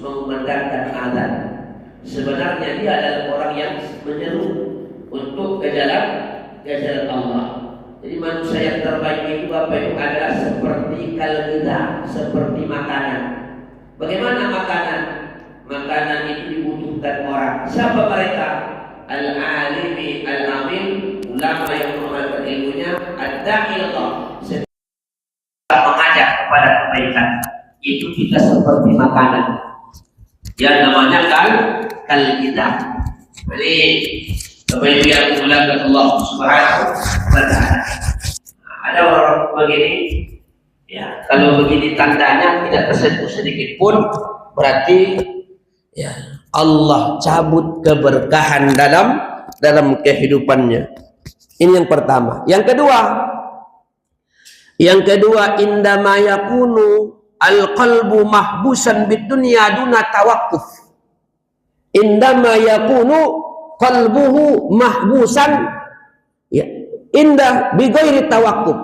mengumandangkan azan. Sebenarnya dia adalah orang yang menyeru untuk ke jalan Allah. Jadi manusia yang terbaik itu Bapak Ibu adalah seperti kalgida, seperti makanan. Bagaimana makanan? Makanan itu dibutuhkan orang. Siapa mereka? Al-alimi, al-amin, ulama yang mengamalkan ilmunya, ad-da'illah, mengajak kepada kebaikan. Itu kita seperti makanan yang namanya kalgida. Jadi Bapak Ibu yang dimuliakan Allah Subhanahu wa Ta'ala. Ada orang begini, ya, kalau begini tandanya tidak tersentuh sedikit pun, berarti ya Allah cabut keberkahan dalam kehidupannya. Ini yang pertama. Yang kedua, indama yakunu al-qalbu mahbusan bid dunya duna tawaqquf. Indama yakunu qalbuhu mahbusan, ya, indah bighairi tawaqquf.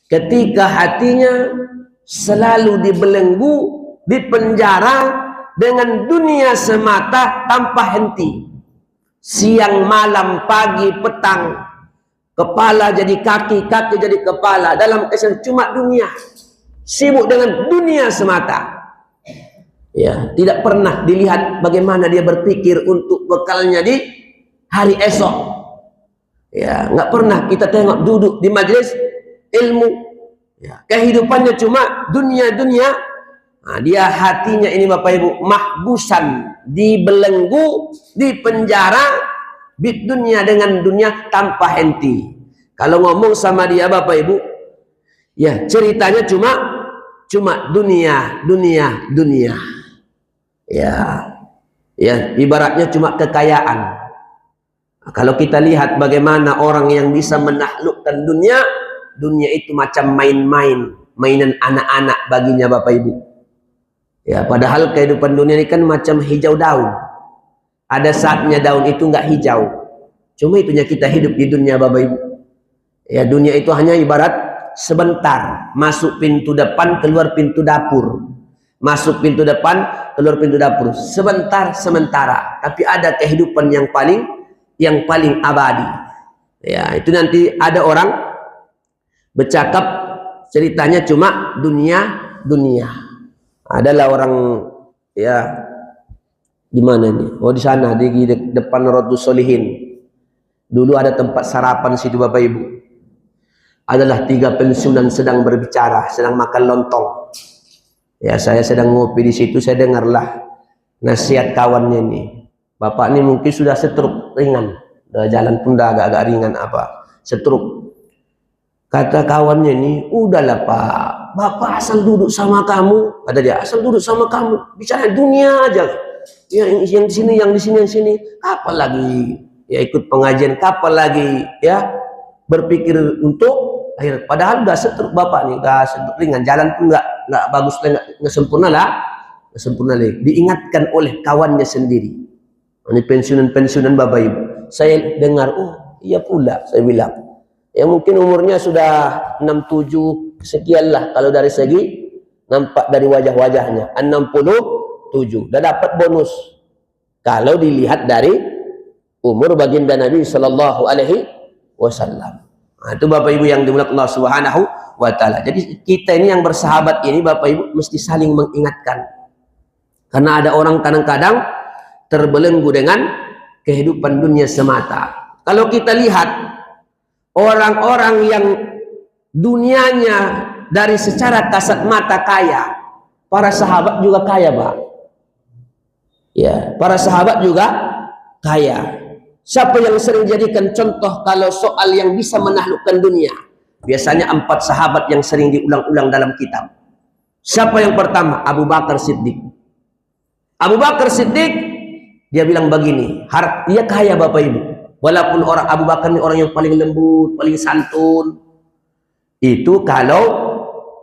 Ketika hatinya selalu dibelenggu, dipenjara dengan dunia semata tanpa henti. Siang malam, pagi petang, kepala jadi kaki, kaki jadi kepala, dalam kesan cuma dunia, sibuk dengan dunia semata. Ya, tidak pernah dilihat bagaimana dia berpikir untuk bekalnya di hari esok. Ya, nggak pernah kita tengok duduk di majelis ilmu. Ya, kehidupannya cuma dunia. Nah, dia hatinya ini Bapak Ibu mahbusan, dibelenggu, dipenjara di dunia dengan dunia tanpa henti. Kalau ngomong sama dia Bapak Ibu, ya ceritanya cuma dunia. Ya, ibaratnya cuma kekayaan. Nah, kalau kita lihat bagaimana orang yang bisa menaklukkan dunia itu macam mainan anak-anak baginya Bapak Ibu. Ya, padahal kehidupan dunia ini kan macam hijau daun. Ada saatnya daun itu nggak hijau. Cuma itunya kita hidup di dunia Bapak Ibu. Ya, dunia itu hanya ibarat sebentar, masuk pintu depan, keluar pintu dapur. Masuk pintu depan, keluar pintu dapur. Sementara. Tapi ada kehidupan yang paling abadi. Ya, itu nanti ada orang bercakap ceritanya cuma dunia. Adalah orang, ya, di mana nih? Oh, di sana di depan Radus Solihin. Dulu ada tempat sarapan situ Bapak Ibu. Adalah 3 pensiunan sedang berbicara, sedang makan lontong. Ya, saya sedang ngopi di situ, saya dengarlah nasihat kawannya ini. Bapak ini mungkin sudah stroke ringan, jalan pun dah agak-agak ringan stroke. Kata kawannya ini, udahlah Pak, Bapak asal duduk sama kamu, kata dia, asal duduk sama kamu, bicara dunia aja. Ya, yang di sini. Kapan lagi ya ikut pengajian, kapan lagi ya berpikir untuk akhir, padahal udah stroke Bapak nih, udah stroke ringan, jalan pun nggak bagus, nggak sempurna lagi. Diingatkan oleh kawannya sendiri. Ini pensiunan Bapak Ibu. Saya dengar, oh iya pula, saya bilang. Ya mungkin umurnya sudah 67 sekian lah, kalau dari segi nampak dari wajah-wajahnya 67, udah dapat bonus. Kalau dilihat dari umur baginda Nabi Sallallahu Alaihi Wasallam. Nah, itu Bapak Ibu yang dimuliakan Allah Subhanahu wa Ta'ala. Jadi kita ini yang bersahabat ini Bapak Ibu mesti saling mengingatkan. Karena ada orang kadang-kadang terbelenggu dengan kehidupan dunia semata. Kalau kita lihat orang-orang yang dunianya dari secara kasat mata kaya, para sahabat juga kaya Pak. Ya, para sahabat juga kaya. Siapa yang sering jadikan contoh kalau soal yang bisa menaklukkan dunia? Biasanya 4 sahabat yang sering diulang-ulang dalam kitab. Siapa yang pertama? Abu Bakar Siddiq. Abu Bakar Siddiq, dia bilang begini, dia kaya Bapak Ibu. Walaupun orang Abu Bakar ini orang yang paling lembut, paling santun. Itu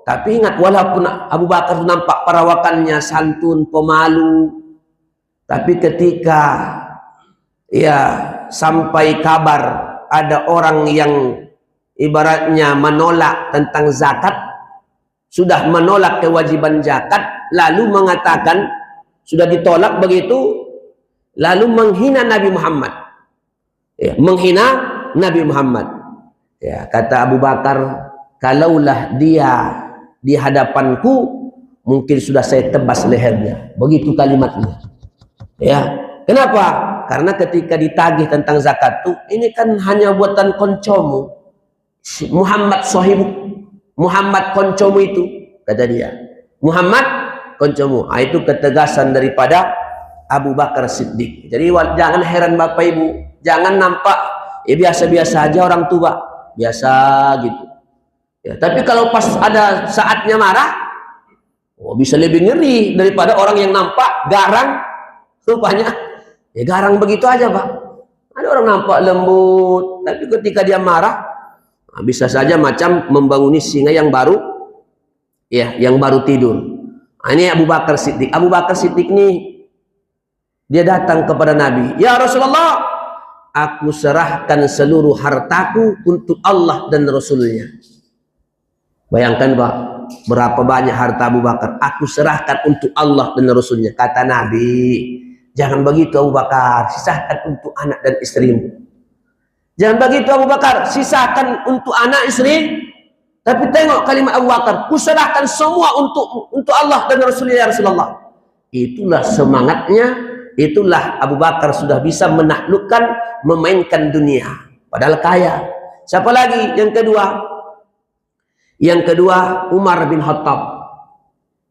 tapi ingat, walaupun Abu Bakar nampak perawakannya santun, pemalu, tapi ketika ya sampai kabar ada orang yang ibaratnya menolak tentang zakat, sudah menolak kewajiban zakat, lalu mengatakan sudah ditolak begitu, lalu menghina Nabi Muhammad. Ya, menghina Nabi Muhammad. Ya, kata Abu Bakar, kalaulah dia di hadapanku, mungkin sudah saya tebas lehernya. Begitu kalimatnya. Ya, kenapa? Karena ketika ditagih tentang zakat tuh, ini kan hanya buatan koncomu, Muhammad sahibu, Muhammad koncomu itu, kata dia. Muhammad koncomu. Nah, itu ketegasan daripada Abu Bakar Siddiq. Jadi jangan heran Bapak Ibu, jangan nampak ya biasa-biasa aja orang tua, biasa gitu. Ya, tapi kalau pas ada saatnya marah, oh, bisa lebih ngeri daripada orang yang nampak garang, rupanya ya garang begitu aja, Pak. Ada orang nampak lembut, tapi ketika dia marah, nah, bisa saja macam membanguni singa yang baru, ya, yang baru tidur. Nah, ini Abu Bakar Siddiq. Abu Bakar Siddiq ini dia datang kepada Nabi, ya Rasulullah, aku serahkan seluruh hartaku untuk Allah dan Rasulnya. Bayangkan Pak, berapa banyak harta Abu Bakar. Aku serahkan untuk Allah dan Rasulnya. Kata Nabi, jangan begitu Abu Bakar, sisakan untuk anak dan istrimu. Jangan begitu Abu Bakar, sisakan untuk anak istri. Tapi tengok kalimat Abu Bakar, kuserahkan semua untuk Allah dan Rasulnya, ya Rasulullah. Itulah semangatnya, itulah Abu Bakar sudah bisa menaklukkan, memainkan dunia. Padahal kaya. Siapa lagi? Yang kedua, Umar bin Khattab.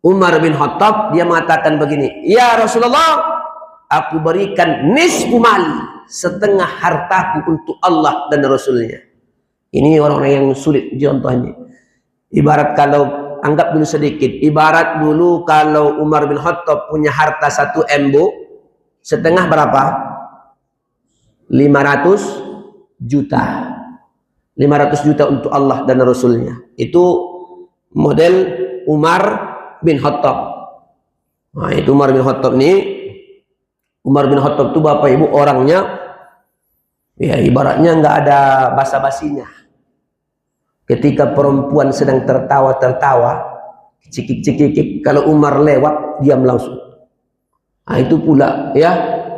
Umar bin Khattab, dia mengatakan begini, ya Rasulullah, aku berikan nisfu mali, setengah hartaku untuk Allah dan Rasulnya. Ini orang-orang yang sulit contohnya. Ibarat kalau, anggap dulu sedikit, ibarat dulu kalau Umar bin Khattab punya harta 1 embo, setengah berapa? 500 juta. 500 juta untuk Allah dan Rasulnya. Itu model Umar bin Khattab. Nah, itu Umar bin Khattab ini. Umar bin Khattab itu Bapak Ibu orangnya, ya ibaratnya nggak ada basa-basinya. Ketika perempuan sedang tertawa-tertawa, cikik-cikik, kalau Umar lewat, diam langsung. Nah, itu pula ya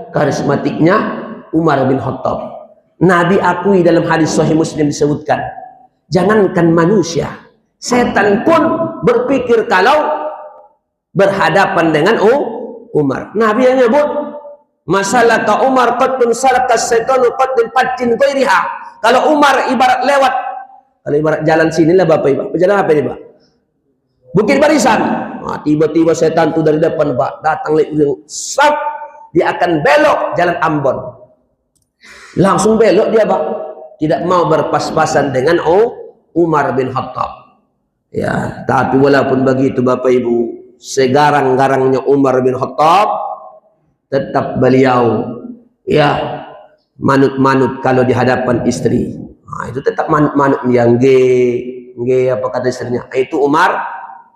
karismatiknya Umar bin Khattab. Nabi akui dalam hadis Sahih Muslim disebutkan, jangankan manusia, setan pun berpikir kalau berhadapan dengan Umar. Nabi yang nyebut, masalah ka Umar qattun salaka syaitanu qattun patin ghairiha. Kalau Umar ibarat lewat, kalau ibarat jalan sinilah Bapak Ibu. Jalan apa ini, Pak? Bukit Barisan. Nah, tiba-tiba setan itu dari depan, Pak, datang sap, dia akan belok jalan Ambon. Langsung belok dia, Pak. Tidak mau berpas-pasan dengan Umar bin Khattab. Ya, tapi walaupun begitu Bapak Ibu, segarang-garangnya Umar bin Khattab, tetap beliau ya manut-manut kalau di hadapan istri. Nah, itu tetap manut-manut yang apa kata istrinya? Itu Umar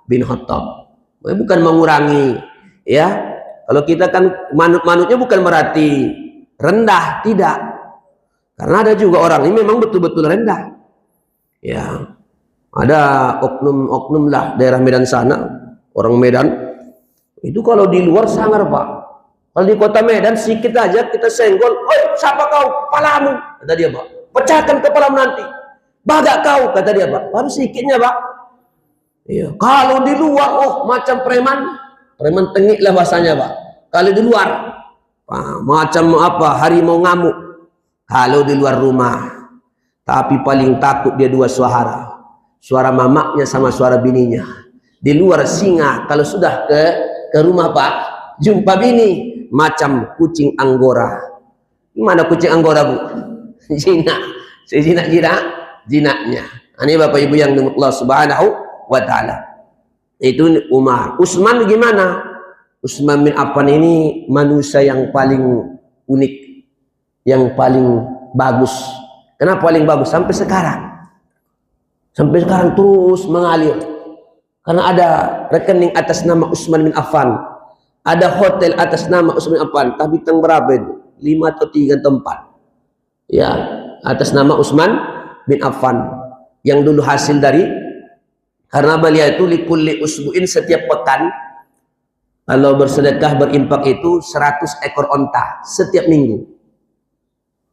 bin Khattab. Bukan mengurangi, ya. Kalau kita kan manut-manutnya bukan berarti rendah, tidak. Karena ada juga orang ini memang betul-betul rendah. Ya, ada oknum-oknum lah daerah Medan sana, orang Medan itu kalau di luar sangar, Pak. Kalau di kota Medan sedikit aja kita senggol, oi siapa kau? Kepalamu, kata dia, Pak. Pecahkan kepalamu nanti. Bagak kau, kata dia, Pak. Baru sedikitnya, Pak. Iya. Kalau di luar, oh macam preman tengik lah bahasanya, Pak. Kalau di luar, macam apa? Harimau ngamuk. Kalau di luar rumah, tapi paling takut dia 2 suara. Suara mamaknya sama suara bininya. Di luar singa, kalau sudah ke rumah Pak, jumpa bini, macam kucing Anggora. Gimana kucing Anggora, Bu? Jinaknya. Ini Bapak Ibu yang dimurkai Allah Subhanahu wa Ta'ala. Itu Umar. Utsman gimana? Utsman bin Affan ini manusia yang paling unik, yang paling bagus. Kenapa paling bagus? Sampai sekarang terus mengalir. Karena ada rekening atas nama Utsman bin Affan, ada hotel atas nama Utsman bin Affan, tapi teng berapa itu? 5 atau 3 tempat. Ya, atas nama Utsman bin Affan, yang dulu hasil dari, karena beliau itu likulli usbu'in, setiap pekan Kalau bersedekah berimpak itu 100 ekor onta setiap minggu.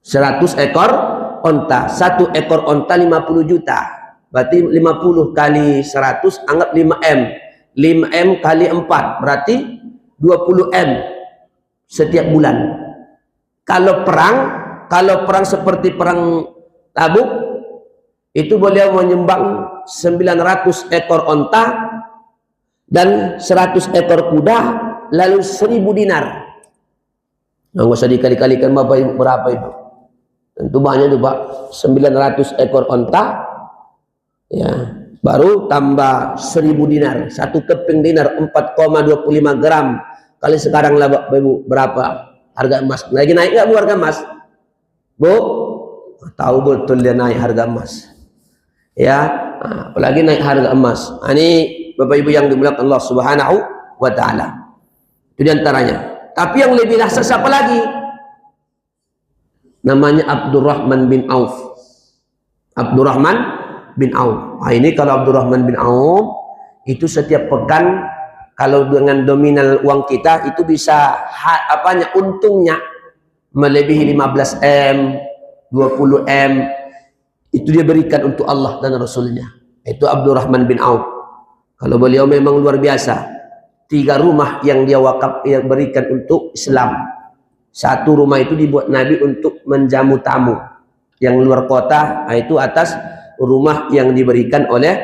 100 ekor onta. 1 ekor onta 50 juta. Berarti 50 kali 100 anggap 5M. 5M kali 4 berarti 20M setiap bulan. Kalau perang seperti perang Tabuk itu beliau menyumbang 900 ekor onta dan 100 ekor kuda, lalu 1000 dinar. Nggak usah dikali-kalikan Bapak Ibu berapa itu. Tentu banyak itu Pak. 900 ekor onta, ya, baru tambah 1000 dinar. 1 keping dinar 4,25 gram. Kali sekarang lah Bapak Ibu berapa harga emas? Lagi naik nggak Bu harga emas? Bu, tahu betul dia naik harga emas. Ya, apalagi naik harga emas. Ini Bapak Ibu yang dimuliakan Allah Subhanahu wa taala. Itu diantaranya. Tapi yang lebih dahsyat siapa lagi? Namanya Abdurrahman bin Auf. Abdurrahman bin Auf. Nah, ini kalau Abdurrahman bin Auf itu setiap pekan kalau dengan nominal uang kita itu bisa untungnya melebihi 15M, 20M. Itu dia berikan untuk Allah dan Rasulnya. Itu Abdurrahman bin Auf. Kalau beliau memang luar biasa. 3 rumah yang dia yang berikan untuk Islam. 1 rumah itu dibuat Nabi untuk menjamu tamu yang luar kota, itu atas rumah yang diberikan oleh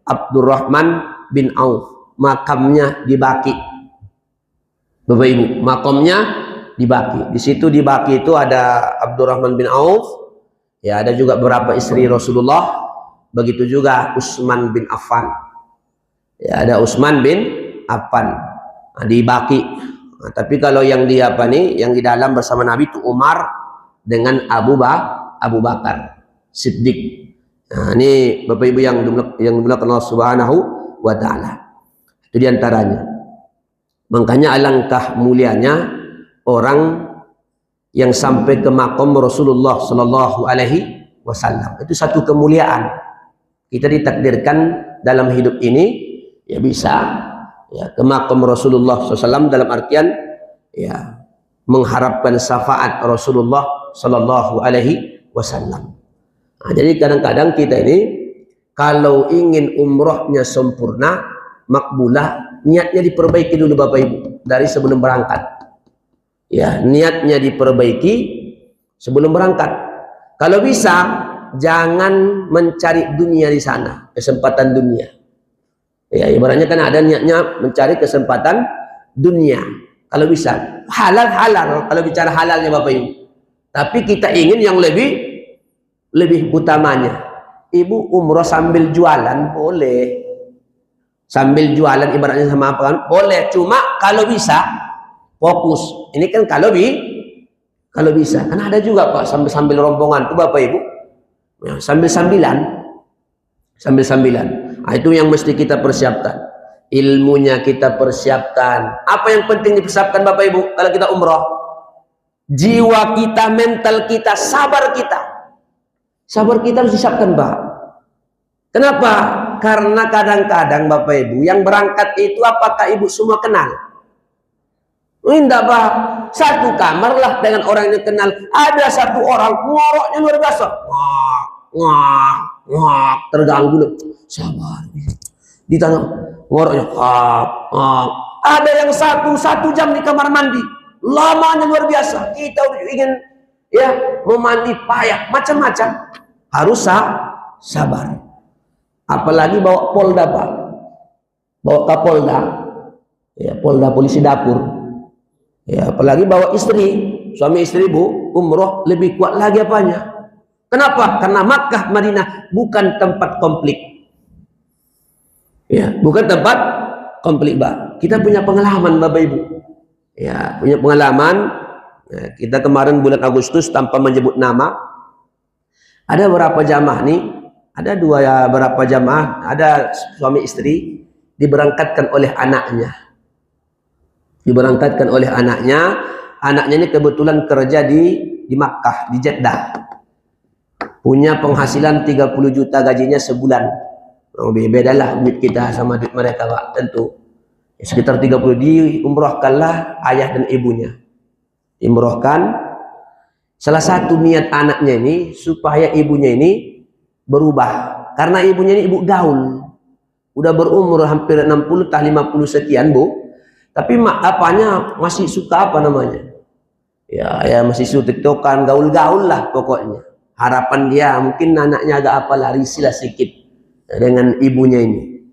Abdurrahman bin Auf. Makamnya di Baqi. Bapak Ibu, makamnya di Baqi. Di situ di Baqi itu ada Abdurrahman bin Auf. Ya, ada juga beberapa istri Rasulullah. Begitu juga Utsman bin Affan. Ya, ada Utsman bin Affan di Baqi. Nah, tapi kalau yang di yang di dalam bersama Nabi itu Umar dengan Abu Bakar Siddiq. Nah, ini Bapak Ibu yang dimuliakan Allah Subhanahu wa taala. Itu diantaranya. Makanya alangkah mulianya orang yang sampai ke makam Rasulullah Sallallahu Alaihi Wasallam. Itu satu kemuliaan. Kita ditakdirkan dalam hidup ini ya bisa ya ke makam Rasulullah SAW dalam artian ya mengharapkan syafaat Rasulullah Sallallahu Alaihi Wasallam. Nah, jadi kadang-kadang kita ini kalau ingin umrohnya sempurna, makbulah, niatnya diperbaiki dulu Bapak Ibu dari sebelum berangkat. Ya, niatnya diperbaiki sebelum berangkat. Kalau bisa jangan mencari dunia di sana, kesempatan dunia. Ya, ibaratnya kan ada niatnya mencari kesempatan dunia. Kalau bisa halal kalau bicara halalnya Bapak Ibu. Tapi kita ingin yang lebih utamanya. Ibu umroh sambil jualan boleh. Sambil jualan ibaratnya sama apa kan? Boleh, cuma kalau bisa fokus. Ini kan kalau bisa. Kan ada juga Pak sambil rombongan tuh Bapak Ibu. Ya, sambil-sambilan. Nah, itu yang mesti kita persiapkan. Ilmunya kita persiapkan. Apa yang penting dipersiapkan Bapak Ibu kalau kita umroh? Jiwa kita, mental kita, sabar kita. Sabar kita harus disiapkan Pak. Kenapa? Karena kadang-kadang Bapak Ibu yang berangkat itu apakah Ibu semua kenal? Tidak Pak. Satu kamar lah dengan orang yang kenal. Ada satu orang ngoroknya luar biasa. Wah, terganggu loh. Sabar. Ditanya ngoroknya. Ada yang satu jam di kamar mandi. Lamanya luar biasa. Kita ingin ya memandi payah macam-macam. Harus sabar. Apalagi bawa polda Pak. Bawa kapolda. Ya, polda polisi dapur. Ya, apalagi bawa istri. Suami istri Bu, umroh lebih kuat lagi apanya? Kenapa? Karena Makkah, Madinah bukan tempat konflik. Ya, bukan tempat konflik, Pak. Kita punya pengalaman, Bapak Ibu. Ya, punya pengalaman. Ya, kita kemarin bulan Agustus tanpa menyebut nama, ada beberapa jamaah nih, ada beberapa jamaah, ada suami istri diberangkatkan oleh anaknya. Diberangkatkan oleh anaknya. Anaknya ini kebetulan kerja di Makkah, di Jeddah. Punya penghasilan 30 juta gajinya sebulan. Bedalah duit kita sama duit mereka Pak, tentu. Sekitar 30 diumrohkanlah ayah dan ibunya. Umrohkan. Salah satu niat anaknya ini supaya ibunya ini berubah. Karena ibunya ini ibu gaul. Udah berumur hampir 60 tah 50 sekian, Bu. Tapi apanya masih suka apa namanya? Ya masih suka tiktokan, gaul-gaul lah pokoknya. Harapan dia mungkin anaknya agak apalah, risih lah sedikit dengan ibunya ini.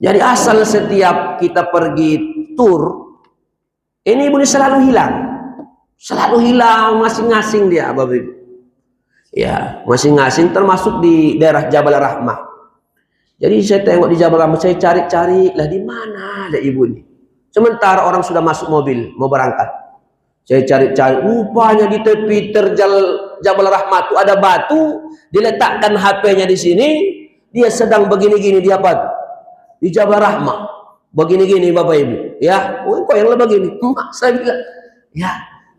Jadi asal setiap kita pergi tur, ini ibu ini selalu hilang. Selalu hilang masing-masing dia, Bapak Ibu. Ya, masing-masing termasuk di daerah Jabal Rahmah. Jadi saya tengok di Jabal Rahmah, saya cari-cari lah di mana ada ibu ini. Sementara orang sudah masuk mobil, mau berangkat. Saya cari-cari, rupanya di tepi terjal Jabal Rahmah itu ada batu, diletakkan HP-nya di sini, dia sedang begini-gini di apa? Di Jabal Rahmah. Begini-gini Bapak Ibu, ya. Oh, kok yang begini? Saya bilang, ya,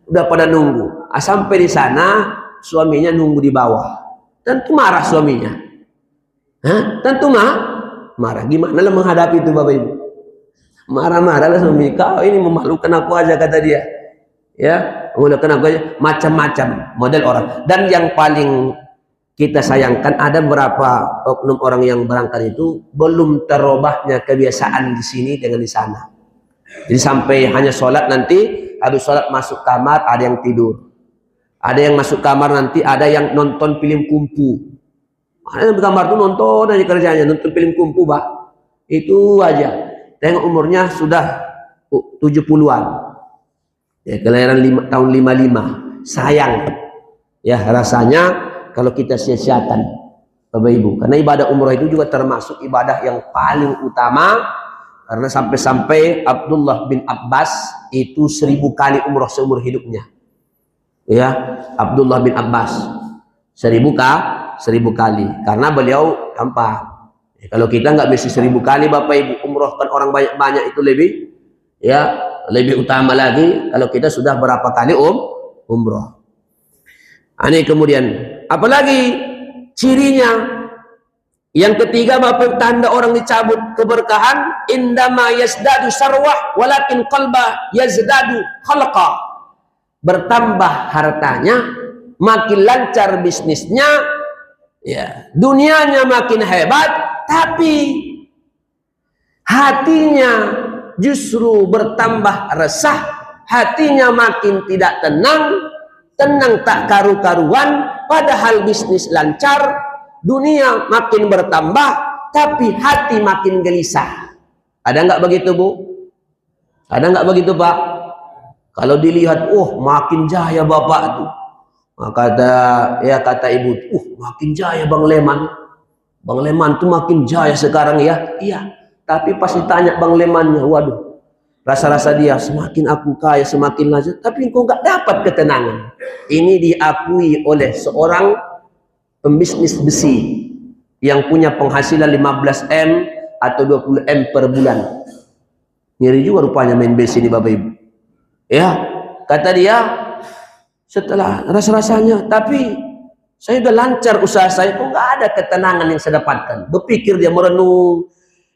udah pada nunggu. Sampai di sana, suaminya nunggu di bawah. Tentu marah suaminya. Hah? Tentu marah. Gimana lah menghadapi itu Bapak Ibu? Marah-marah lah suami. Kau ini memalukan aku aja, kata dia. Ya, menggunakan aku aja, macam-macam model orang. Dan yang paling kita sayangkan, ada beberapa oknum orang yang berangkat itu belum terubahnya kebiasaan di sini dengan di sana. Jadi sampai hanya sholat, nanti habis sholat masuk kamar, ada yang tidur. Ada yang masuk kamar nanti, ada yang nonton film kungfu. Ada yang di kamar tuh nonton aja kerjanya, nonton film kungfu, Pak. Itu aja. Tengok umurnya sudah 70-an. Ya, kelahiran tahun 55. Sayang. Ya, rasanya kalau kita sia-siakan, Bapak Ibu. Karena ibadah umrah itu juga termasuk ibadah yang paling utama. Karena sampai-sampai Abdullah bin Abbas itu 1000 kali umrah seumur hidupnya. Ya, Abdullah bin Abbas 1000 kali. Karena beliau gampang. Ya, kalau kita nggak mesti 1000 kali Bapak Ibu, umrohkan orang banyak-banyak itu lebih utama lagi kalau kita sudah berapa kali umroh. Ini kemudian apalagi cirinya? Yang ketiga, Bapak, tanda orang dicabut keberkahan, indama yazdadu sarwah walakin qalba yazdadu khalqa. Bertambah hartanya, makin lancar bisnisnya, ya, dunianya makin hebat, tapi hatinya justru bertambah resah, hatinya makin tidak tenang tak karu-karuan, padahal bisnis lancar, dunia makin bertambah, tapi hati makin gelisah. Ada nggak begitu, Bu? Ada nggak begitu, Pak? Kalau dilihat, makin jaya Bapak tuh. Kata ibu, makin jaya Bang Leman. Bang Leman tuh makin jaya sekarang ya. Iya. Tapi pas ditanya Bang Lemannya, waduh, rasa-rasa dia semakin aku kaya, semakin lazat, tapi kok nggak dapat ketenangan. Ini diakui oleh seorang pembisnis besi yang punya penghasilan 15 M atau 20 M per bulan. Ngeri juga rupanya main besi ini Bapak Ibu. Ya, kata dia, setelah rasa-rasanya, tapi saya udah lancar usaha saya, kok nggak ada ketenangan yang saya dapatkan. Berpikir dia merenung.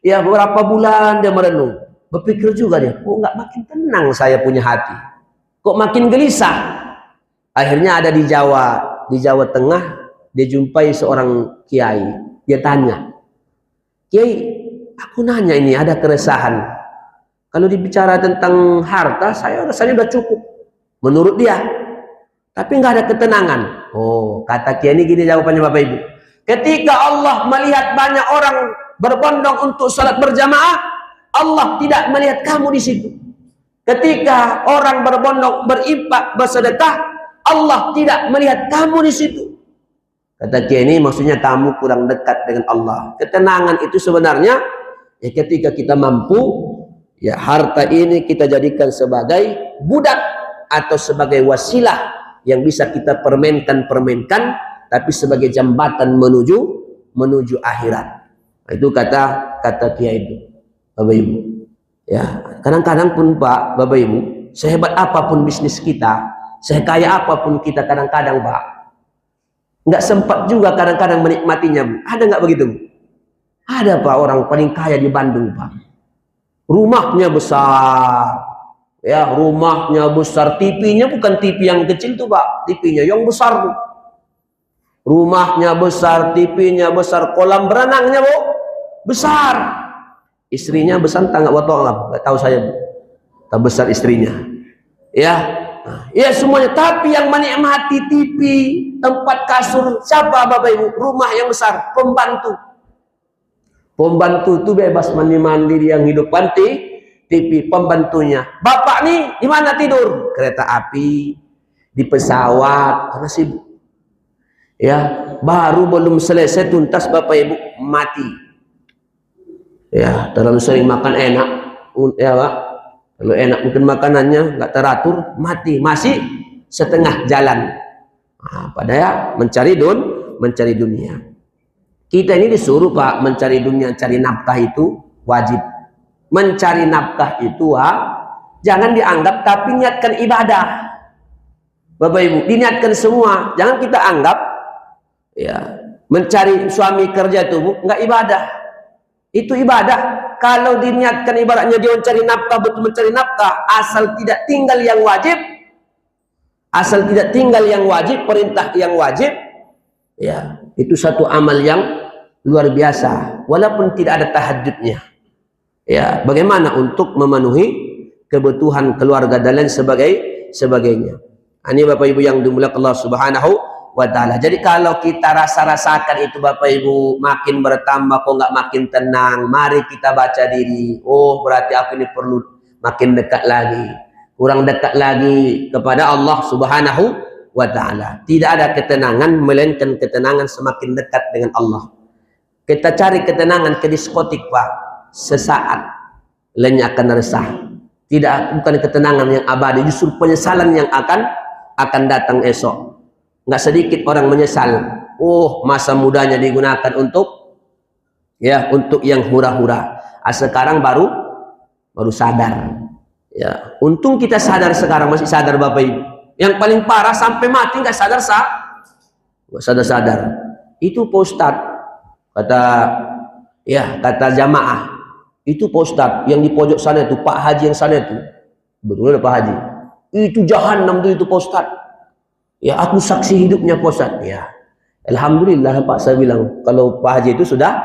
Ya, beberapa bulan dia merenung, berpikir juga dia, kok nggak makin tenang saya punya hati, kok makin gelisah. Akhirnya ada di Jawa Tengah, dia jumpai seorang kiai. Dia tanya, Kiai, aku nanya ini ada keresahan. Kalau dibicara tentang harta, saya rasanya udah cukup, menurut dia, tapi nggak ada ketenangan. Oh, kata kiai ini gini jawabannya Bapak Ibu. Ketika Allah melihat banyak orang berbondong untuk salat berjamaah, Allah tidak melihat kamu di situ. Ketika orang berbondong berinfak bersedekah, Allah tidak melihat kamu di situ. Kata Kiai ini maksudnya kamu kurang dekat dengan Allah. Ketenangan itu sebenarnya ya ketika kita mampu, ya harta ini kita jadikan sebagai budak atau sebagai wasilah yang bisa kita permainkan, tapi sebagai jembatan menuju akhirat. Itu kata Kiai itu, Bapak Ibu. Ya, kadang-kadang pun Pak, Bapak Ibu, sehebat apapun bisnis kita, sekaya apapun kita, kadang-kadang Pak, nggak sempat juga kadang-kadang menikmatinya, Bu. Ada nggak begitu, Bu? Ada Pak orang paling kaya di Bandung, Pak. Rumahnya besar. Ya, rumahnya besar. TV-nya bukan TV yang kecil tuh, Pak. TV-nya yang besar tuh. Rumahnya besar, TV-nya besar, kolam berenangnya, Bu, besar. Istrinya besar, tak nggak alam, nggak tahu saya, tak besar istrinya. Ya, ya semuanya. Tapi yang menikmati TV, tempat kasur, siapa Bapak Ibu? Rumah yang besar, pembantu. Pembantu itu bebas mandi-mandi, yang hidup panti, TV pembantunya. Bapak nih di mana tidur? Kereta api, di pesawat, karena sibuk. Ya, baru belum selesai tuntas Bapak Ibu mati. Ya, terlalu sering makan enak, ya Pak. Kalau enak mungkin makanannya nggak teratur, mati, masih setengah jalan. Nah, padahal mencari dunia. Kita ini disuruh Pak mencari dunia, cari nafkah itu wajib. Mencari nafkah itu jangan dianggap, tapi niatkan ibadah. Bapak Ibu, diniatkan semua. Jangan kita anggap ya mencari suami kerja itu nggak ibadah. Itu ibadah. Kalau diniatkan ibaratnya dia mencari nafkah, betul mencari nafkah, asal tidak tinggal yang wajib, perintah yang wajib, ya itu satu amal yang luar biasa, walaupun tidak ada tahajudnya. Ya, bagaimana untuk memenuhi kebutuhan keluarga dan lain sebagainya. Ini Bapak Ibu yang dimuliakan Allah Subhanahu wa ta'ala. Jadi kalau kita rasakan itu Bapak Ibu makin bertambah, kok nggak makin tenang, mari kita baca diri. Oh, berarti aku ini perlu makin dekat lagi, kurang dekat lagi kepada Allah Subhanahu wa ta'ala. Tidak ada ketenangan melainkan ketenangan semakin dekat dengan Allah. Kita cari ketenangan ke diskotik Pak, sesaat lainnya akan resah. Bukan ketenangan yang abadi, justru penyesalan yang akan datang esok. Nggak sedikit orang menyesal. Oh, masa mudanya digunakan untuk yang hura-hura. Sekarang baru sadar. Ya, untung kita sadar sekarang, masih sadar Bapak Ibu. Yang paling parah sampai mati nggak sadar. Itu Pak Ustadz, kata jamaah. Itu Pak Ustadz yang di pojok sana itu, Pak Haji yang sana itu. Betul Pak Haji. Itu jahanam itu Pak Ustadz. Ya, aku saksi hidupnya Pak Ustadz. Ya, alhamdulillah Pak, saya bilang kalau Pak Haji itu sudah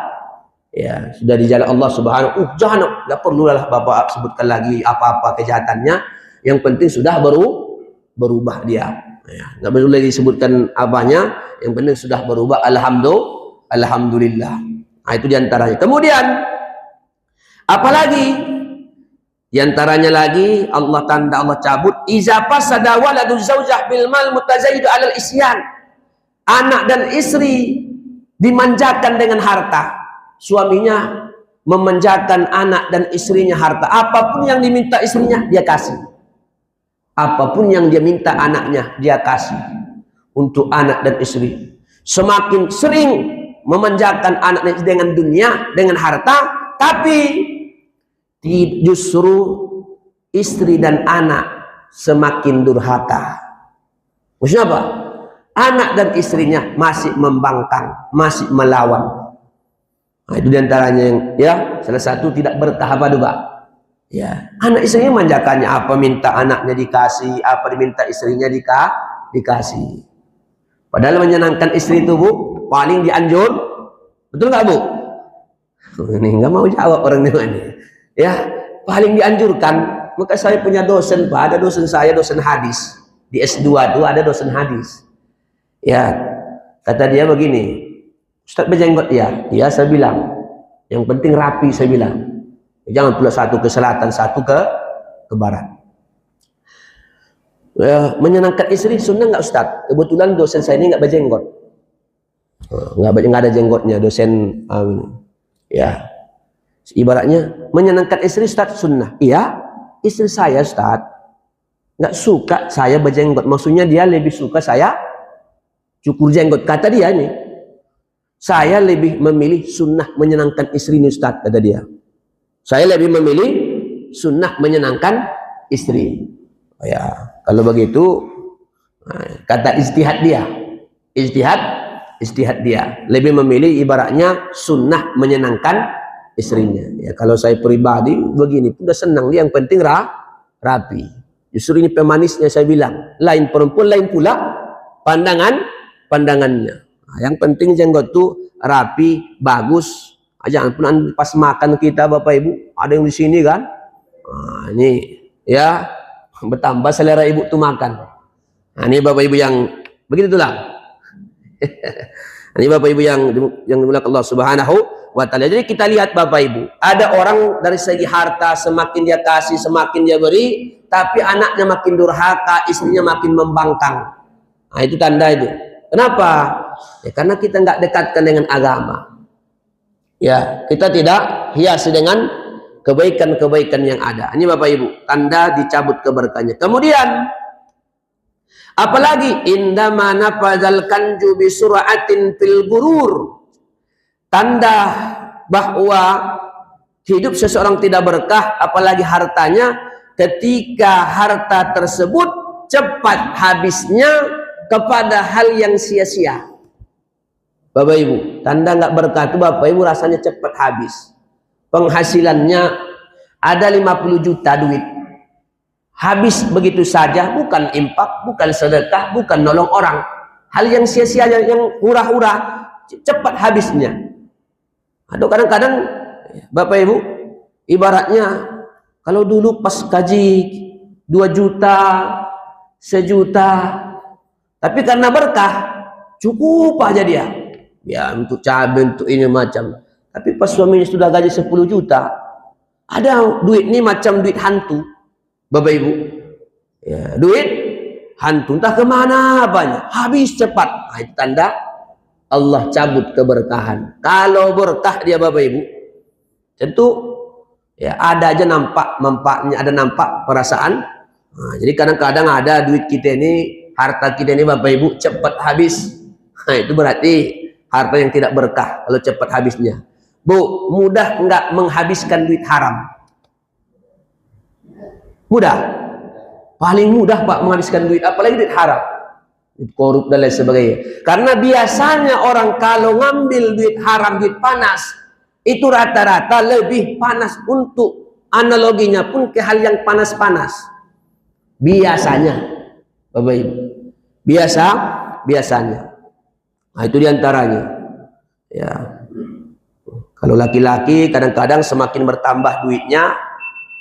di jalan Allah Subhanahu. Jahanam, nggak perlulah Bapak sebutkan lagi apa-apa kejahatannya. Yang penting sudah berubah dia. Ya, nggak perlu lagi disebutkan apanya. Yang penting sudah berubah. Alhamdulillah. Nah, itu diantaranya. Kemudian apalagi? Diantaranya lagi Allah cabut iza fasada waladu zaujah bil mal mutazayyidu alal isyan. Anak dan istri dimanjakan dengan harta. Suaminya memanjakan anak dan istrinya harta. Apapun yang diminta istrinya dia kasih. Apapun yang dia minta anaknya dia kasih. Untuk anak dan istri. Semakin sering memanjakan anaknya dengan dunia, dengan harta, tapi justru istri dan anak semakin durhaka. Maksudnya apa? Anak dan istrinya masih membangkang, masih melawan. Nah, itu diantaranya yang salah satu tidak bertahap Pak. Ya, anak istrinya manjakannya, apa minta anaknya dikasih, apa diminta istrinya dikasih. Padahal menyenangkan istri itu Bu paling dianjur, betul nggak Bu? Ini nggak mau jawab orang ini. Ya, paling dianjurkan. Maka saya punya dosen Pak, ada dosen saya, dosen hadis di S2 itu ada dosen hadis. Ya, kata dia begini, Ustadz berjenggot ya? Ya, saya bilang, yang penting rapi, saya bilang. Jangan pula satu ke selatan, satu ke barat. Ya, menyenangkan istri sunnah nggak Ustadz? Kebetulan dosen saya ini nggak berjenggot, nggak ada jenggotnya dosen. Ya, ibaratnya menyenangkan istri Ustadz sunnah. Iya, istri saya Ustadz nggak suka saya berjenggot. Maksudnya dia lebih suka saya cukur jenggot. Kata dia nih, saya lebih memilih sunnah menyenangkan istri ini Ustadz, kata dia. Saya lebih memilih sunnah menyenangkan istri. Oh ya, kalau begitu kata ijtihad dia. Ijtihad dia lebih memilih ibaratnya sunnah menyenangkan istrinya. Ya kalau saya pribadi begini, udah senang dia, yang penting rapi. Justru ini pemanisnya saya bilang, lain perempuan lain pula pandangannya. Nah, yang penting jenggot tuh rapi, bagus. Jangan pun pas makan kita Bapak Ibu, ada yang di sini kan. Nah, ini ya bertambah selera ibu tuh makan. Nah, ini Bapak Ibu yang begitulah. Ini Bapak Ibu yang dimuliakan Allah Subhanahu wa taala. Jadi kita lihat Bapak Ibu, ada orang dari segi harta semakin dia kasih, semakin dia beri, tapi anaknya makin durhaka, istrinya makin membangkang. Nah, itu tanda itu. Kenapa? Ya, karena kita nggak dekatkan dengan agama. Ya, kita tidak hiasi dengan kebaikan-kebaikan yang ada. Ini Bapak Ibu, tanda dicabut keberkahannya. Kemudian apalagi indama nafadzal kanju bi sur'atin fil gurur. Tanda bahwa hidup seseorang tidak berkah, apalagi hartanya, ketika harta tersebut cepat habisnya kepada hal yang sia-sia. Bapak Ibu, tanda nggak berkah itu Bapak Ibu rasanya cepat habis. Penghasilannya ada 50 juta duit, habis begitu saja, bukan infak, bukan sedekah, bukan nolong orang, hal yang sia-sia, yang hura-hura, cepat habisnya. Atau kadang-kadang Bapak Ibu, ibaratnya kalau dulu pas gaji 2 juta, 1 juta, tapi karena berkah cukup aja dia, ya untuk cabai, untuk ini macam. Tapi pas suaminya sudah gaji 10 juta, ada duit ini macam duit hantu, Bapak Ibu. Ya, duit hantu, entah kemana banyak, habis cepat. Nah, itu tanda Allah cabut keberkahan. Kalau berkah dia Bapak Ibu, tentu ya ada aja nampak manfaatnya, ada nampak perasaan. Nah, jadi kadang-kadang ada duit kita ini, harta kita ini Bapak Ibu cepat habis. Nah, itu berarti harta yang tidak berkah kalau cepat habisnya. Bu, mudah enggak menghabiskan duit haram? Mudah. Paling mudah Pak menghabiskan duit, apalagi duit haram. Korup dan lain sebagainya. Karena biasanya orang kalau ngambil duit haram, duit panas, itu rata-rata lebih panas, untuk analoginya pun ke hal yang panas-panas. Biasanya, Bapak Ibu. Biasanya. Nah, itu diantaranya. Ya. Kalau laki-laki kadang-kadang semakin bertambah duitnya,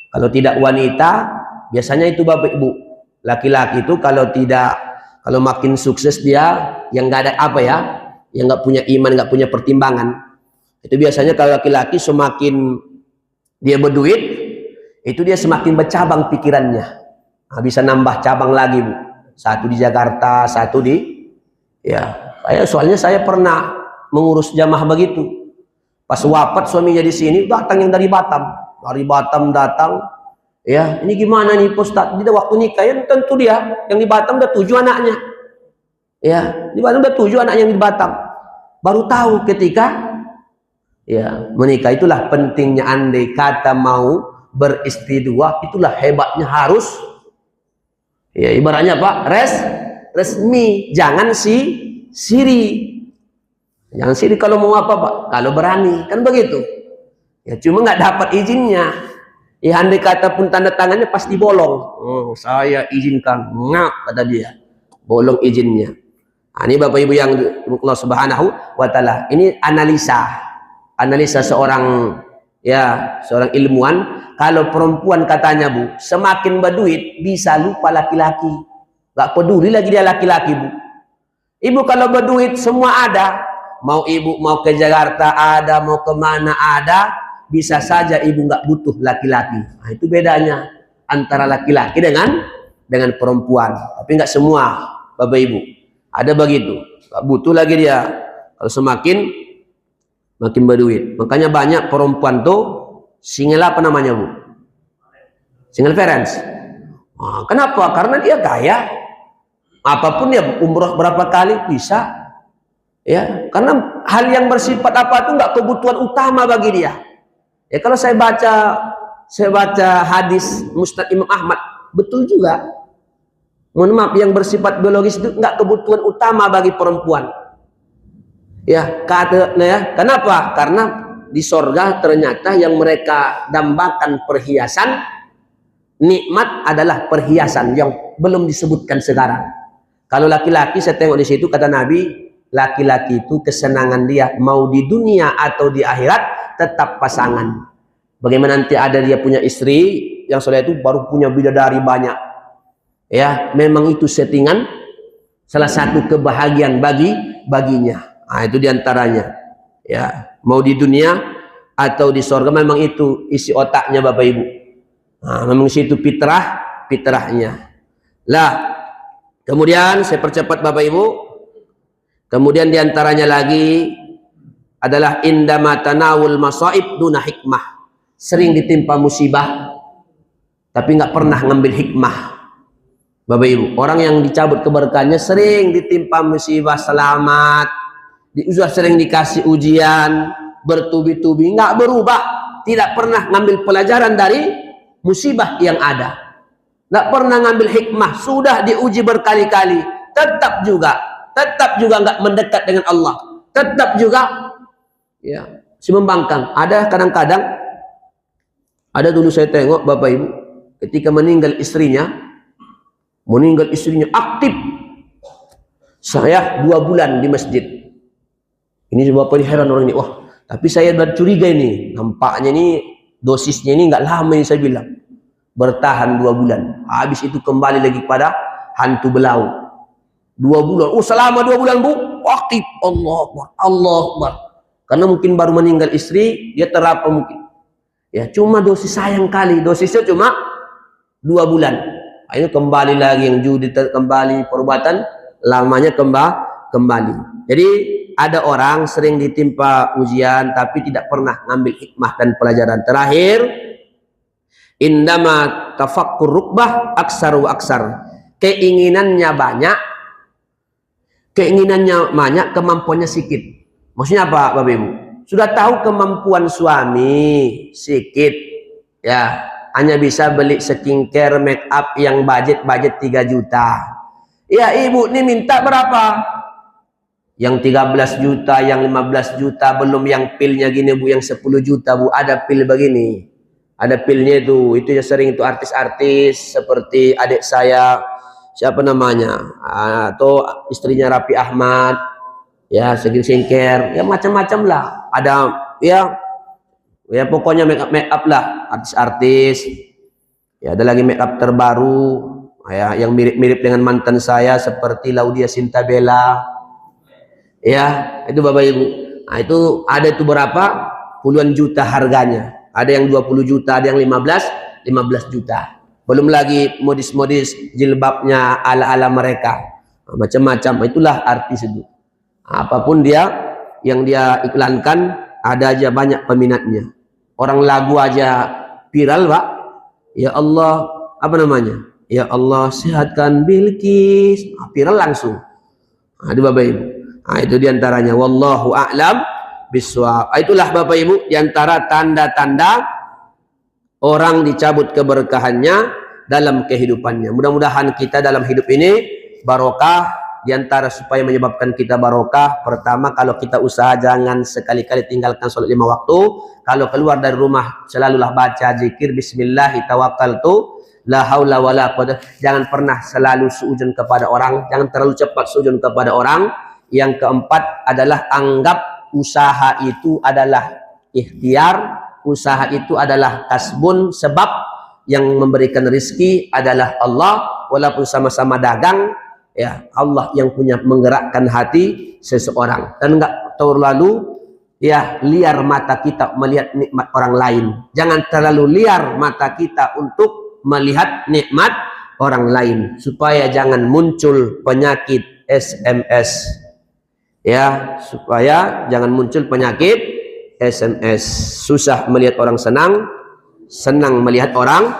kalau tidak wanita, biasanya itu Bapak Ibu. Laki-laki itu kalau makin sukses dia, yang nggak ada apa ya, yang nggak punya iman, nggak punya pertimbangan, itu biasanya kalau laki-laki semakin dia berduit, itu dia semakin bercabang pikirannya. Nah, bisa nambah cabang lagi Bu. Satu di Jakarta, satu di, ya, soalnya saya pernah mengurus jamaah begitu. Pas wafat suaminya di sini, datang yang dari Batam. Dari Batam datang, ya ini gimana nih Ustaz? Dia waktu nikah, ya tentu dia yang di Batam udah 7 anaknya. Ya, di Batam udah 7 anaknya yang di Batam. Baru tahu ketika ya menikah, itulah pentingnya andai kata mau beristri 2, itulah hebatnya harus, ya ibaratnya Pak, resmi, jangan siri. Jangan siri kalau mau apa Pak, kalau berani, kan begitu. Ya cuma nggak dapat izinnya. Ya andai kata pun tanda tangannya pasti bolong. Oh, saya izinkan, nggak kata dia, bolong izinnya. Nah, ini Bapak Ibu yang Allah Subhanahu wa taala. Ini analisa seorang ilmuwan. Kalau perempuan katanya Bu, semakin berduit bisa lupa laki-laki. Nggak peduli lagi dia laki-laki Bu. Ibu kalau berduit semua ada. Mau ibu mau ke Jakarta ada, mau kemana ada, bisa saja ibu nggak butuh laki-laki. Nah, itu bedanya antara laki-laki dengan perempuan. Tapi nggak semua Bapak Ibu ada begitu, nggak butuh lagi dia kalau semakin berduit. Makanya banyak perempuan tuh single, apa namanya Bu? Single parents. Nah, kenapa? Karena dia kaya, apapun dia umroh berapa kali bisa. Ya, karena hal yang bersifat apa itu nggak kebutuhan utama bagi dia. Ya kalau saya baca hadis Musnad Imam Ahmad, betul juga. Mohon maaf, yang bersifat biologis itu nggak kebutuhan utama bagi perempuan. Ya, kenapa? Karena di sorga ternyata yang mereka dambakan perhiasan, nikmat adalah perhiasan yang belum disebutkan sekarang. Kalau laki-laki, saya tengok di situ kata Nabi, laki-laki itu kesenangan dia mau di dunia atau di akhirat tetap pasangan. Bagaimana nanti ada dia punya istri yang soleh itu baru punya bidadari banyak. Ya, memang itu settingan, salah satu kebahagiaan baginya. Nah, itu diantaranya. Ya, mau di dunia atau di sorga, memang itu isi otaknya Bapak Ibu. Nah, memang situ fitrahnya. Lah, kemudian saya percepat Bapak Ibu. Kemudian diantaranya lagi adalah indama tanawul masaib duna hikmah. Sering ditimpa musibah, tapi nggak pernah ngambil hikmah. Bapak Ibu, orang yang dicabut keberkahannya sering ditimpa musibah selamat, sering dikasih ujian, bertubi-tubi, nggak berubah, tidak pernah ngambil pelajaran dari musibah yang ada. Nggak pernah ngambil hikmah, sudah diuji berkali-kali, tetap juga nggak mendekat dengan Allah, tetap juga ya si membangkang. Ada kadang-kadang, ada dulu saya tengok Bapak Ibu, ketika meninggal istrinya aktif. Saya 2 bulan di masjid. Ini Bapak ini heran orang ini, wah tapi saya curiga ini, nampaknya ini dosisnya ini nggak lama ini, saya bilang. Bertahan 2 bulan. Habis itu kembali lagi pada hantu belau. 2 bulan. Oh, selama 2 bulan Bu, aktif. Allah Akbar. Karena mungkin baru meninggal istri, dia terapa mungkin. Ya, cuma dosis sayang kali. Dosisnya cuma 2 bulan. Akhirnya kembali lagi yang judi, kembali perbuatan lamanya kembali. Jadi ada orang sering ditimpa ujian tapi tidak pernah ngambil hikmah dan pelajaran. Terakhir, indama tafakkur rukbah aksar wa aksar. Keinginannya banyak, kemampuannya sedikit. Maksudnya apa Bapak Ibu? Sudah tahu kemampuan suami sedikit, ya hanya bisa beli skincare, make up yang budget 3 juta. Ya ibu ini minta berapa? Yang 13 juta, yang 15 juta, belum yang pilnya gini Bu, yang 10 juta Bu. Ada pil begini. Ada pilnya itu ya sering itu artis-artis seperti adik saya, siapa namanya, atau istrinya Raffi Ahmad, ya skincare, ya macam-macam lah. Ada ya pokoknya make up lah, artis-artis. Ya ada lagi make up terbaru, ya yang mirip-mirip dengan mantan saya seperti Laudia Sintabela. Ya itu Bapak Ibu. Nah itu ada itu berapa puluhan juta harganya. Ada yang 20 juta, ada yang 15 juta. Belum lagi modis-modis jilbabnya ala-ala mereka. Macam-macam. Itulah artis itu. Apapun dia yang dia iklankan, ada aja banyak peminatnya. Orang lagu aja viral, Pak. Ya Allah, apa namanya? Ya Allah, sehatkan Bilqis. Viral langsung. Nah, itu Bapak Ibu. Nah, itu diantaranya. Wallahu a'lam biswab. Itulah Bapak Ibu diantara tanda-tanda orang dicabut keberkahannya dalam kehidupannya. Mudah-mudahan kita dalam hidup ini barokah. Diantara supaya menyebabkan kita barokah, pertama kalau kita usaha jangan sekali-kali tinggalkan sholat 5 waktu. Kalau keluar dari rumah selalulah baca zikir Bismillahi tawakkaltu la haula wala quwwata. Jangan pernah selalu suudzon kepada orang, jangan terlalu cepat suudzon kepada orang. Yang keempat adalah anggap usaha itu adalah ikhtiar, usaha itu adalah kasbun, sebab yang memberikan rezeki adalah Allah. Walaupun sama-sama dagang, ya Allah yang punya menggerakkan hati seseorang. Dan enggak terlalu ya liar mata kita melihat nikmat orang lain. Jangan terlalu liar mata kita untuk melihat nikmat orang lain, supaya jangan muncul penyakit SMS. Ya, supaya jangan muncul penyakit SMS. Susah melihat orang senang, senang melihat orang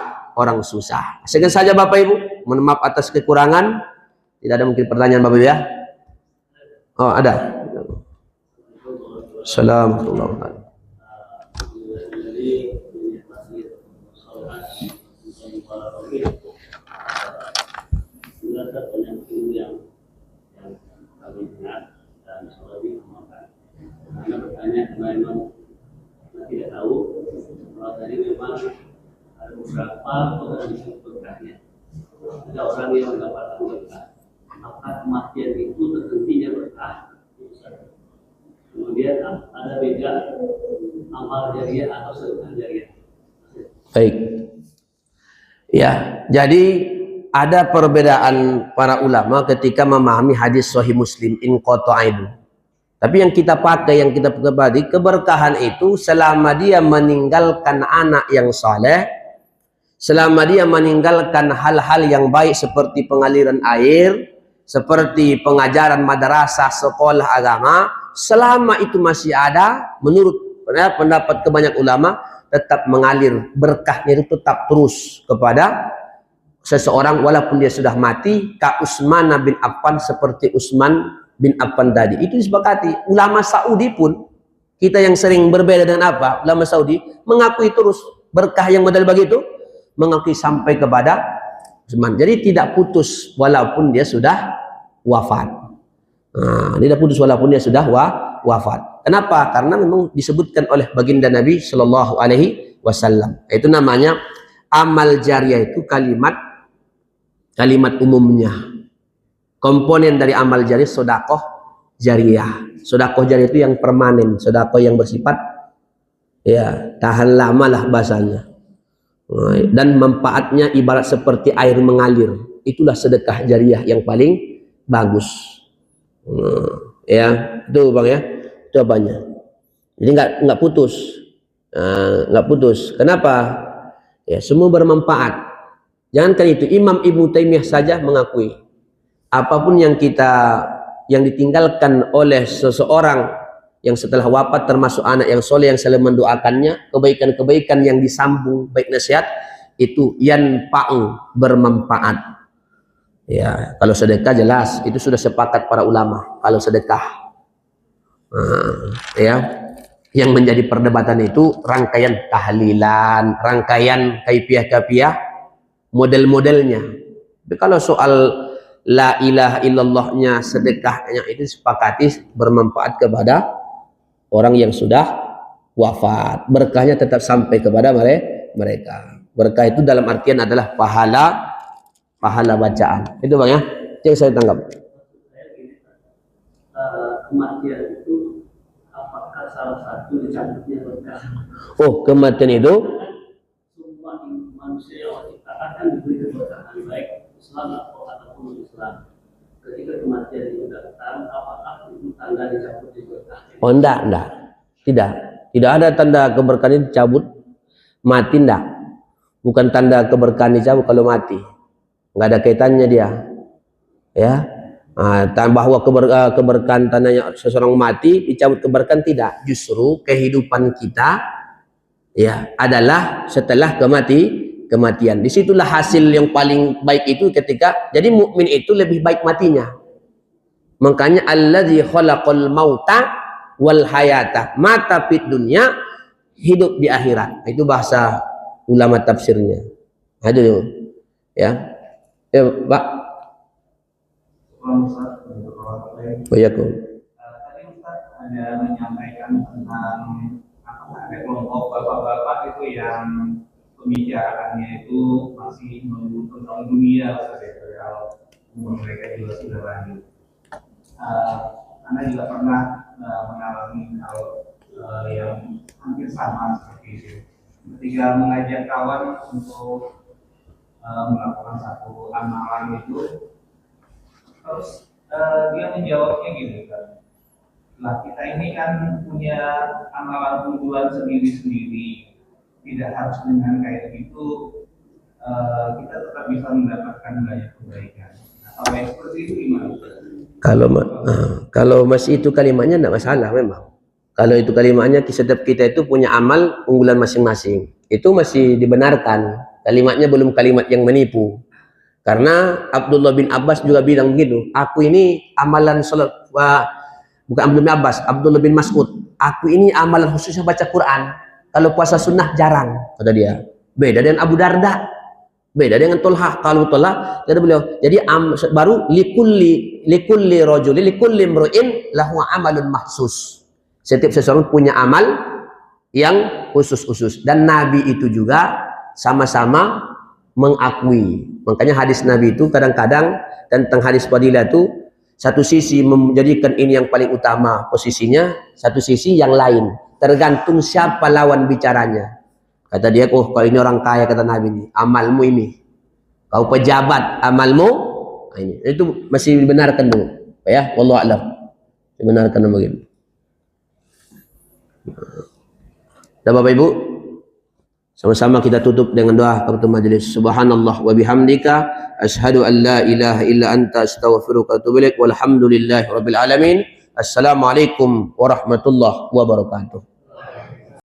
susah. Sekian saja Bapak Ibu. Mohon maaf atas kekurangan. Tidak ada mungkin pertanyaan Bapak Ibu ya? Oh, ada. Assalamualaikum. Ada orang yang mendapatkan berkah, maka kematian itu terhentinya berkah. Kemudian ada beda amal jariah atau sedekah jariah. Baik. Ya, jadi ada perbedaan para ulama ketika memahami hadis Sahih Muslim in qata'aidu. Tapi yang kita pakai, yang kita pribadi, keberkahan itu selama dia meninggalkan anak yang saleh, selama dia meninggalkan hal-hal yang baik seperti pengaliran air, seperti pengajaran madrasah, sekolah agama, selama itu masih ada, menurut pendapat kebanyakan ulama, tetap mengalir, berkahnya itu tetap terus kepada seseorang walaupun dia sudah mati. Ka Utsman bin Affan, seperti Utsman bin Affan tadi. Itu disepakati. Ulama Saudi pun, kita yang sering berbeda dengan apa? Ulama Saudi mengakui terus berkah yang model begitu, mengakui sampai kepada Utsman. Jadi tidak putus walaupun dia sudah wafat. Tidak putus walaupun dia sudah wafat. Kenapa? Karena memang disebutkan oleh baginda Nabi Shallallahu Alaihi Wasallam. Itu namanya amal jariah, itu kalimat umumnya. Komponen dari amal jariah sodakoh jariah. Sodakoh jariah itu yang permanen, sodakoh yang bersifat ya tahan lama lah bahasanya. Dan manfaatnya ibarat seperti air mengalir. Itulah sedekah jariah yang paling bagus. Ya, itu Bang ya. Jawabannya. Jadi nggak putus. Nggak putus. Kenapa? Ya, semua bermanfaat. Jangankan itu, Imam Ibnu Taimiyah saja mengakui apapun yang ditinggalkan oleh seseorang yang setelah wafat, termasuk anak yang soleh yang selalu mendoakannya, kebaikan-kebaikan yang disambung, baik nasihat, itu yanfa'u, bermanfaat. Ya, kalau sedekah jelas itu sudah sepakat para ulama. Kalau sedekah, ya, yang menjadi perdebatan itu rangkaian tahlilan, rangkaian kaifiah-kaifiah, model-modelnya. Tapi kalau soal la ilaha illallahnya, sedekahnya, itu sepakati bermanfaat kepada orang yang sudah wafat. Berkahnya tetap sampai kepada mereka. Berkah itu dalam artian adalah pahala bacaan. Itu Bang ya, yang saya tanggap. Kematian itu apakah salah satu dicabutnya berkah? Oh, kematian itu Semua manusia yang akan diberi keberkahan, baik Islam ataupun Islam. Ketika kematian itu datang, apakah itu tanda dicabutnya berkah? oh enggak. Tidak ada tanda keberkahan dicabut. Mati enggak. Bukan tanda keberkahan dicabut kalau mati. Enggak ada kaitannya dia. Ya. Bahwa keberkahan tandanya seseorang mati dicabut keberkahan, tidak. Justru kehidupan kita ya adalah setelah kematian. Disitulah hasil yang paling baik itu ketika jadi mukmin itu lebih baik matinya. Makanya alladzi khalaqal mauta wal hayata, mata fid dunya, hidup di akhirat. Itu bahasa ulama tafsirnya. Ada ya. Ya, Pak. Bayakum. Tadi Ustaz ada menyampaikan tentang ada kelompok bapak-bapak itu yang pembicaraannya itu masih tentang dunia, padahal umur mereka juga sudah lanjut. Anda juga pernah mengalami hal yang hampir sama seperti itu. Ketika mengajak kawan untuk melakukan satu amalan itu, terus dia menjawabnya gitu kan, lah kita ini kan punya amalan tujuan sendiri-sendiri, tidak harus dengan kayak gitu kita tetap bisa mendapatkan banyak kebaikan. Kalau seperti itu gimana? Kalau masih itu kalimatnya tidak masalah memang. Kalau itu kalimatnya setiap kita itu punya amal unggulan masing-masing, itu masih dibenarkan. Kalimatnya belum kalimat yang menipu. Karena Abdullah bin Abbas juga bilang begitu, aku ini amalan salat, bukan Abdullah bin Abbas, Abdullah bin Mas'ud, aku ini amalan khususnya baca Quran, kalau puasa sunnah jarang, kata dia. Beda dengan Abu Darda, beda dengan Tolhah. Kalau Tolhah, kata beliau, jadi baru likulli rajuli likulli imru'in lahu amalun mahsus. Setiap seseorang punya amal yang khusus-khusus, dan Nabi itu juga sama-sama mengakui. Makanya hadis Nabi itu kadang-kadang tentang hadis fadilah itu satu sisi menjadikan ini yang paling utama posisinya, satu sisi yang lain. Tergantung siapa lawan bicaranya. Kata dia, oh kalau ini orang kaya, kata Nabi ini, amalmu ini. Kau pejabat, amalmu. Nah, ini. Itu masih dibenarkan dulu. Ya, wallahu a'lam. Dibenarkan begitu. Dan Bapak Ibu, sama-sama kita tutup dengan doa kafatul majelis. Subhanallah wa bihamdika asyhadu an la ilaha illa anta astaghfiruka wa atubu ilaik. Walhamdulillahirabbil alamin. Assalamualaikum warahmatullahi wabarakatuh.